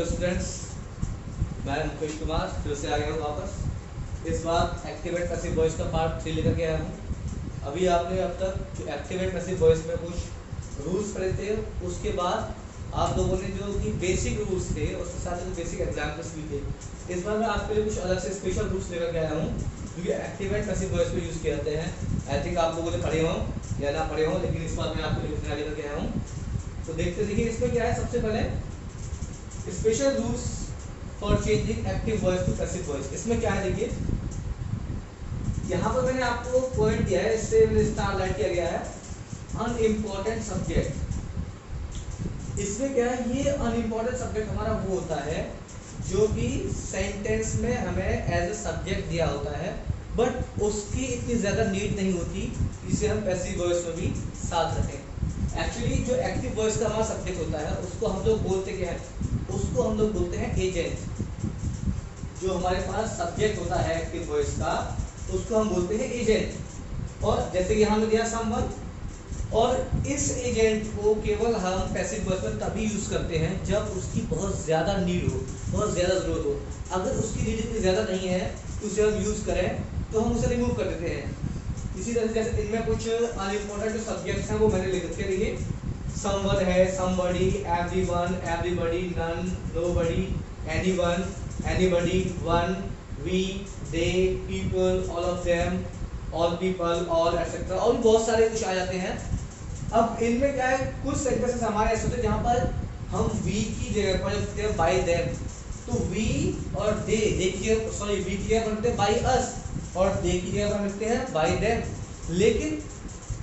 Hello students, मैं मुकेश कुमार फिर से आ गया हूँ वापस। इस बार एक्टिवेट पैसिव वॉइस का पार्ट 3 लेकर के आया हूँ। अभी आपने अब तक जो एक्टिवेट पैसिव वॉइस में कुछ रूल्स पढ़े थे, उसके बाद आप लोगों ने जो कि बेसिक रूल्स थे उसके साथ जो बेसिक एग्जाम्पल्स भी थे। इस बार मैं आपके लिए कुछ अलग से स्पेशल रूल्स लेकर के आया हूँ जो कि एक्टिवेट पैसिव वॉइस में यूज़ किए जाते हैं। आई थिंक आप लोगों ने पढ़े हों या ना पढ़े हों, लेकिन इस बार मैं आपके लिए कुछ नया लेकर के आया हूँ। तो देखिए इसमें क्या है। सबसे पहले special rules for changing active voice to passive voice. इसमें क्या है, देखिए यहाँ पर मैंने आपको पॉइंट दिया है, इससे स्टार लाइट किया गया है अनइम्पोर्टेंट सब्जेक्ट। इसमें क्या है, ये अनइम्पोर्टेंट सब्जेक्ट हमारा वो होता है जो कि सेंटेंस में हमें एज ए सब्जेक्ट दिया होता है, बट उसकी इतनी ज़्यादा नीड नहीं होती जिसे हम पैसिव वॉइस में भी साथ रखें। एक्चुअली जो एक्टिव वॉइस का हमारा सब्जेक्ट होता है उसको हम लोग बोलते क्या है, उसको हम लोग बोलते हैं एजेंट। जो हमारे पास सब्जेक्ट होता है एक्टिव वॉइस का उसको हम बोलते हैं एजेंट। और जैसे कि यहाँ में दिया समवन, और इस एजेंट को केवल हम पैसिव वॉइस में तभी यूज करते हैं जब उसकी बहुत ज़्यादा नीड हो, बहुत ज़्यादा ज़रूरत हो। अगर उसकी नीड इतनी ज़्यादा नहीं है तो उसे हम यूज़ करें तो हम उसे रिमूव कर देते हैं। इसी तरह से जैसे इनमें कुछ अनइम्पोर्टेंट जो सब्जेक्ट्स हैं वो मैंने लिख रखे हैं। समवन है, somebody, everyone, everybody, none, nobody, anyone, anybody, one, we, they, people, all of them, all people, all etcetera, और भी बहुत सारे कुछ आ जाते हैं। अब इनमें क्या है, कुछ सेंटेंसेस हमारे ऐसे होते हैं जहाँ पर हम वी की जगह पर लिखते हैं बाय देम। तो वी और दे की जगह, सॉरी, वी की जगह पर लिखते हैं बाय अस, और दे की जगह पर लिखते हैं बाय देम। लेकिन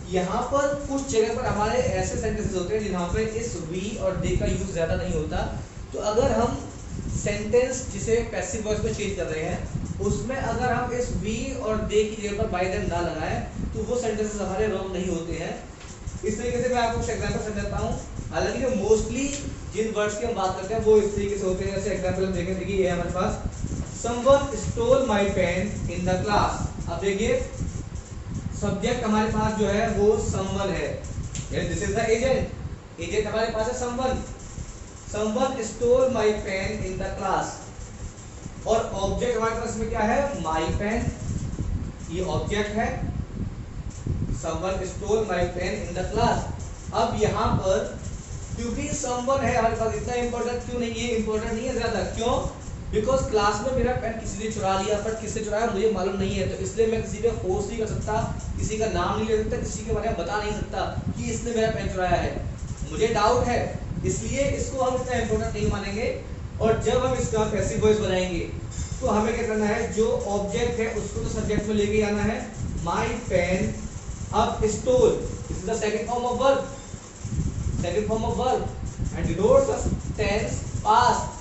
यहाँ पर कुछ जगह पर हमारे ऐसे सेंटेंसेस होते हैं जहाँ पे इस वी और दे का यूज ज़्यादा नहीं होता। तो अगर हम सेंटेंस जिसे पैसिव वॉइस में चेंज कर रहे हैं उसमें अगर हम इस वी और दे की जगह पर बाय देम ना लगाएं तो वो सेंटेंसेस हमारे रॉन्ग नहीं होते हैं। इस तरीके से मैं आपको कुछ एग्जाम्पल समझाता हूँ। हालांकि जो मोस्टली जिन वर्ड्स की हम बात करते हैं वो इस तरीके से होते हैं। जैसे एग्जाम्पल हम देखें, देखिए ये हमारे पास someone stole my pen in the class. अब देखिए सब्जेक्ट हमारे पास जो है वो समवन है, this is the agent. Agent हमारे पास है someone. Someone stole my pen in the class, और ऑब्जेक्ट हमारे पास में क्या है, माय पेन, ये ऑब्जेक्ट है। Someone stole my pen in the class. अब यहाँ पर क्योंकि समवन है हमारे पास, इतना इंपॉर्टेंट क्यों नहीं है, इंपॉर्टेंट नहीं है ज्यादा। क्यों? बिकॉज क्लास में मेरा पेन किसी ने चुरा लिया, पर किसने चुराया मुझे मालूम नहीं है, तो इसलिए मैं किसी पे फोर्स नहीं कर सकता, किसी का नाम नहीं ले सकता, किसी के बारे में बता नहीं सकता कि इसने मेरा पेन चुराया है। मुझे डाउट है, इसलिए इसको हम इतना इंपॉर्टेंट नहीं मानेंगे। और जब हम इसका पैसिव वॉइस बनाएंगे तो हमें क्या करना है, जो ऑब्जेक्ट है उसको तो सब्जेक्ट में लेके आना है, माय पेन। अब stole, this is the second form of verb, second form of verb, and denotes the tense past.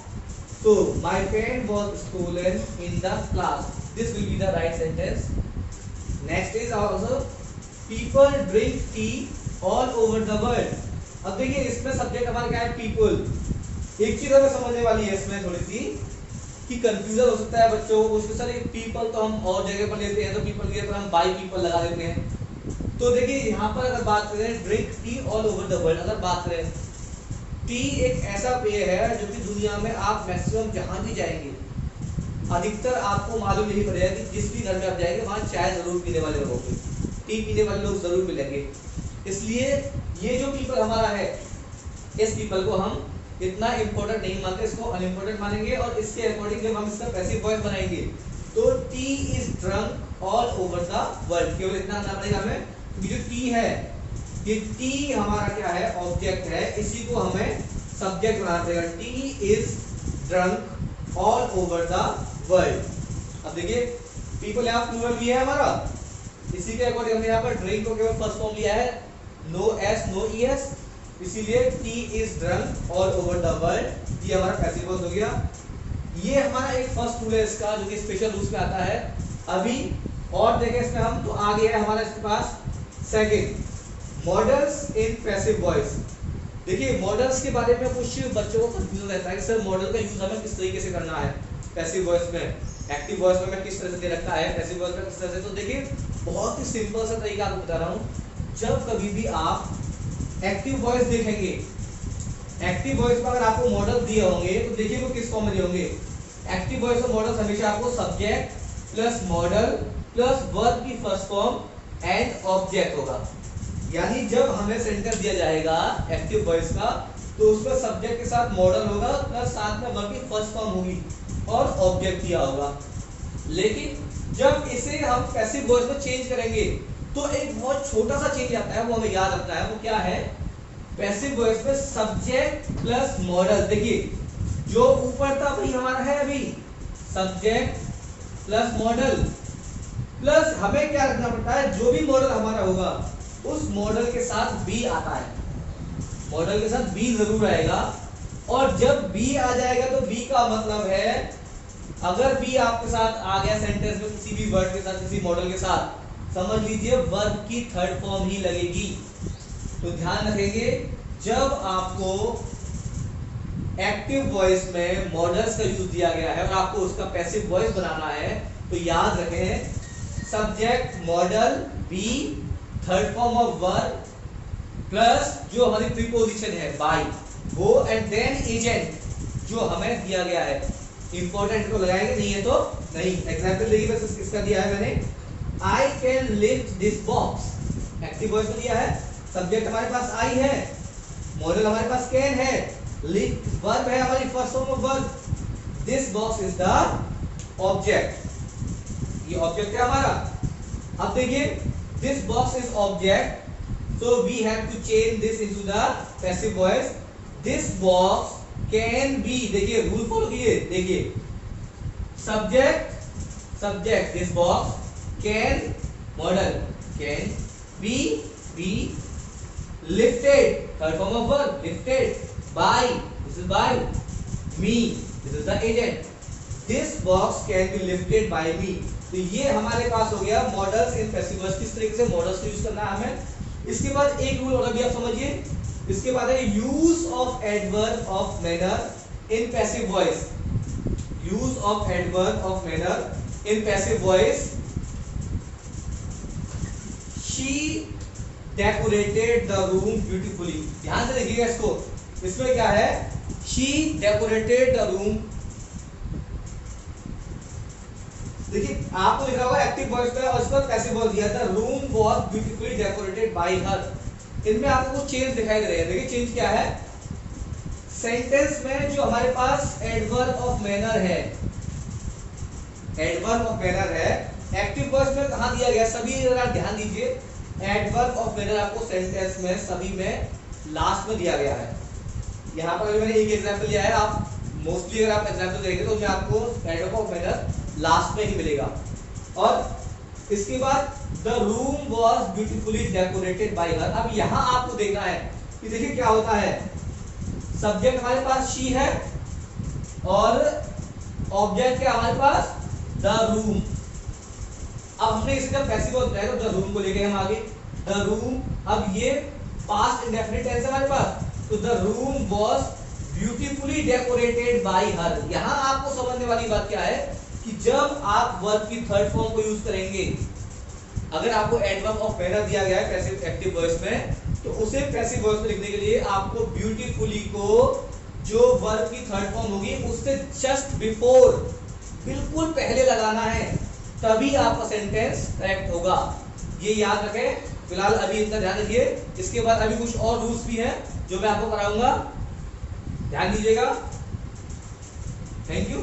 So my pen was stolen in the class. This will be the right sentence. Next is also people drink tea all over the world. अब देखिए इसमें subject हमारा क्या है, people। एक चीज हमें समझने वाली है इसमें थोड़ी सी कि कंफ्यूजन हो सकता है बच्चों को। उसके सर पीपल तो हम और जगह पर लेते हैं, तो पीपल की जगह पर हम बाय पीपल लगा देते हैं। तो देखिए यहाँ पर अगर बात करें drink tea all over the world, अगर बात करें, टी एक ऐसा पेय है जो कि दुनिया में आप मैक्सिमम जहां भी जाएंगे अधिकतर आपको मालूम नहीं पड़ेगा कि जिस भी घर में आप जाएंगे वहां चाय जरूर पीने वाले लोग, टी पीने वाले लोग जरूर मिलेंगे। इसलिए ये जो पीपल हमारा है, इस पीपल को हम इतना इंपॉर्टेंट नहीं मानते, इसको अनइम्पोर्टेंट मानेंगे। और इसके अकॉर्डिंग जब हम इसका पैसिव वॉइस बनाएंगे तो T is drunk all over the world, केवल इतना आना पड़ेगा हमें। क्योंकि जो टी है, ये टी हमारा क्या है, ऑब्जेक्ट है, इसी को हमें सब्जेक्ट बनाना पड़ेगा। T is drunk all over the world. अब देखिए पीपल यहाँ प्लूरल भी है हमारा, इसी के अकॉर्डिंग हमने यहाँ पर ड्रिंक को केवल फर्स्ट फॉर्म लिया है, no S no E S, इसीलिए tea is drunk all over the world. ये हमारा पैसिव वॉइस हो गया। ये हमारा एक फर्स्ट रूल है इसका, जो कि स्पेशल रूल्स में आता है। अभी और देखें इसमें हम, तो आगे है हमारा इसके पास second, models in passive voice. देखिए मॉडल्स के बारे में कुछ बच्चों को कंफ्यूजन रहता है कि सर मॉडल का यूज हमें किस तरीके से करना है पैसिव वॉइस में, एक्टिव वॉइस में किस तरह से दे रखा है, पैसिव वॉइस में किस तरह से। तो देखिए बहुत ही सिंपल सा तरीका आपको बता रहा हूँ। जब कभी भी आप एक्टिव वॉइस देखेंगे एक्टिव वॉइस में अगर आपको मॉडल दिए होंगे तो देखिए वो किस फॉर्म में दिए होंगे। एक्टिव वॉइस में मॉडल हमेशा आपको subject plus model plus verb की फर्स्ट फॉर्म एंड ऑब्जेक्ट होगा। यानी जब हमें सेंटेंस दिया जाएगा एक्टिव वॉइस का तो उसमें सब्जेक्ट के साथ मॉडल होगा प्लस साथ में वर्ब की फर्स्ट फॉर्म होगी और ऑब्जेक्ट दिया होगा। लेकिन जब इसे हम पैसिव वॉइस में चेंज करेंगे तो एक बहुत छोटा सा चेंज आता है, वो हमें याद रखना है। वो क्या है? पैसिव वॉइस में सब्जेक्ट प्लस मॉडल, देखिए जो ऊपर था वही हमारा है अभी, सब्जेक्ट प्लस मॉडल प्लस हमें क्या रखना पड़ता है, जो भी मॉडल हमारा होगा उस मॉडल के साथ बी आता है, मॉडल के साथ बी जरूर आएगा। और जब बी आ जाएगा तो बी का मतलब है अगर बी आपके साथ आ गया सेंटेंस में किसी भी वर्ड के साथ किसी मॉडल के साथ, समझ लीजिए वर्ब की थर्ड फॉर्म ही लगेगी। तो ध्यान रखेंगे जब आपको एक्टिव वॉइस में मॉडल्स का यूज दिया गया है और आपको उसका पैसिव वॉइस बनाना है तो याद रखें subject modal be third form of verb plus जो हमारी प्रीपोजिशन है बाय वो एंड देन एजेंट जो हमें दिया गया है। इंपॉर्टेंट को लगाएंगे, नहीं है तो नहीं। एग्जांपल देखिए बस इसका दिया है मैंने, I can lift this box, active voice में दिया है, सब्जेक्ट हमारे पास आई है, मॉडल हमारे पास कैन है, लिफ्ट वर्ब है हमारी first form of verb, this box is the object, ये ऑब्जेक्ट है हमारा। अब देखिए this box is object so we have to change this into the passive voice, this box can be, देखिए rule follow कीजिए, देखिए subject this box can model can be lifted third form of verb lifted by, this is by me, this is the agent, this box can be lifted by me। तो ये हमारे पास हो गया models in passive voice, किस तरीके से models को use करना है हमें। इसके बाद एक रूल और भी आप समझिए, इसके बाद है use of adverb of manner in passive voice, use of adverb of manner in passive voice. She decorated the room beautifully, ध्यान से देखिएगा इसको, इसमें क्या है, शी डेकोरेटेड द रूम, देखिए आपको लिखा होगा एक्टिव वॉइस में और इसका पैसिव वॉइस दिया था, room was beautifully decorated bye हर। इनमें आपको चेंज दिखाई दे रहे हैं, देखिए चेंज क्या है, सेंटेंस में जो हमारे पास एडवर्ब ऑफ मैनर है, एडवर्ब ऑफ मैनर है, एक्टिव वॉइस में कहां दिया गया, सभी अगर ध्यान दीजिए एडवर्ब ऑफ मैनर आपको सेंटेंस में सभी में लास्ट में दिया गया है। यहां पर मैंने एक एग्जांपल लिया है, आप मोस्टली अगर आप एग्जांपल देखेंगे तो उसमें आपको एडवर्ब ऑफ मैनर लास्ट में ही मिलेगा। और इसके बाद the room was beautifully decorated bye हर। अब यहां आपको देखना है कि देखिए क्या होता है, सब्जेक्ट हमारे पास शी है और ऑब्जेक्ट क्या हमारे पास द रूम। अब हमने इसे जब पैसिव वॉइस बनाया तो द रूम को लेके हम आगे द रूम, अब ये पास्ट इंडेफिनिट टेंस है हमारे पास, तो the room was beautifully decorated bye हर। यहां आपको समझने वाली बात क्या है कि जब आप वर्ब की थर्ड फॉर्म को यूज करेंगे, अगर आपको एडवर्ब ऑफ मैनर दिया गया है पैसिव एक्टिव वॉइस में, तो उसे पैसिव वॉइस में लिखने के लिए आपको ब्यूटीफुली को जो वर्ब की थर्ड फॉर्म होगी उससे जस्ट बिफोर, बिल्कुल पहले लगाना है, तभी आपका सेंटेंस करेक्ट होगा। ये याद रखें। फिलहाल अभी इतना ध्यान रखिए, इसके बाद अभी कुछ और रूल्स भी हैं जो मैं आपको कराऊंगा, ध्यान दीजिएगा। Thank you.